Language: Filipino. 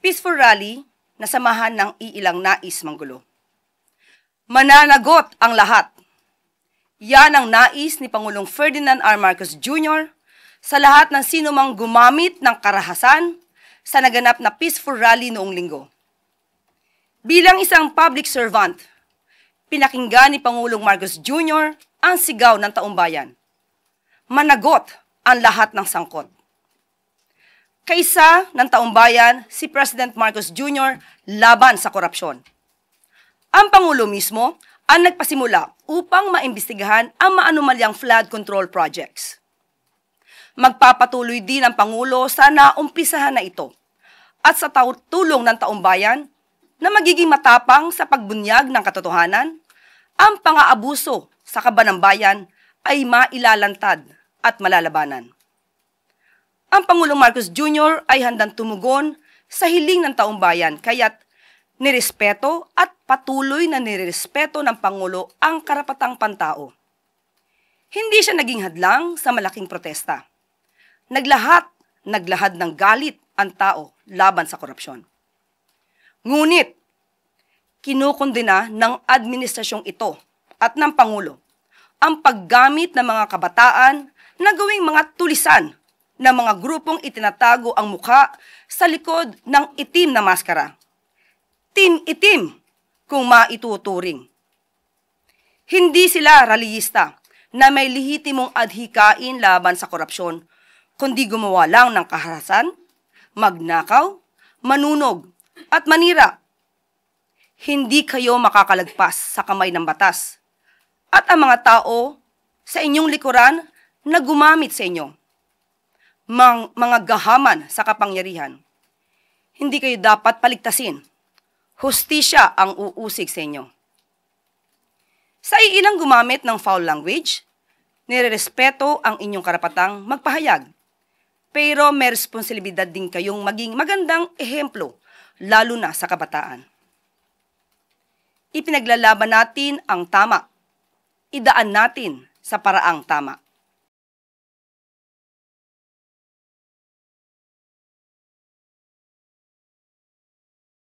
Peaceful rally na samahan ng iilang nais manggulo. Mananagot ang lahat. Yan ang nais ni Pangulong Ferdinand R. Marcos Jr. sa lahat ng sinumang gumamit ng karahasan sa naganap na peaceful rally noong linggo. Bilang isang public servant, pinakinggan ni Pangulong Marcos Jr. ang sigaw ng taumbayan. Managot ang lahat ng sangkot. Kaisa ng taumbayan si President Marcos Jr. laban sa korupsyon. Ang Pangulo mismo ang nagpasimula upang maimbestigahan ang maanumalyang flood control projects. Magpapatuloy din ang Pangulo sa naumpisahan na ito at sa tulong ng taumbayan na magiging matapang sa pagbunyag ng katotohanan, ang pang-aabuso sa kaban ng bayan ay mailalantad at malalabanan. Ang Pangulong Marcos Jr. ay handang tumugon sa hiling ng taumbayan kaya't nirespeto at patuloy na nirespeto ng Pangulo ang karapatang pantao. Hindi siya naging hadlang sa malaking protesta. Naglahad ng galit ang tao laban sa korupsyon. Ngunit, kinukondena ng administrasyong ito at ng Pangulo ang paggamit ng mga kabataan na gawing mga tulisan ng mga grupong itinatago ang mukha sa likod ng itim na maskara. Team Itim kung maituturing. Hindi sila rallyista na may lehitimong adhikain laban sa korupsyon, kundi gumawa lang ng kaharasan, magnakaw, manunog, at manira. Hindi kayo makakalagpas sa kamay ng batas at ang mga tao sa inyong likuran na gumamit sa inyo. Mga gahaman sa kapangyarihan. Hindi kayo dapat paligtasin. Hustisya ang uusig sa inyo. Sa iilang gumamit ng foul language, nirerespeto ang inyong karapatang magpahayag. Pero may responsibilidad din kayong maging magandang ehemplo, lalo na sa kabataan. Ipinaglalaban natin ang tama. Idaan natin sa paraang tama.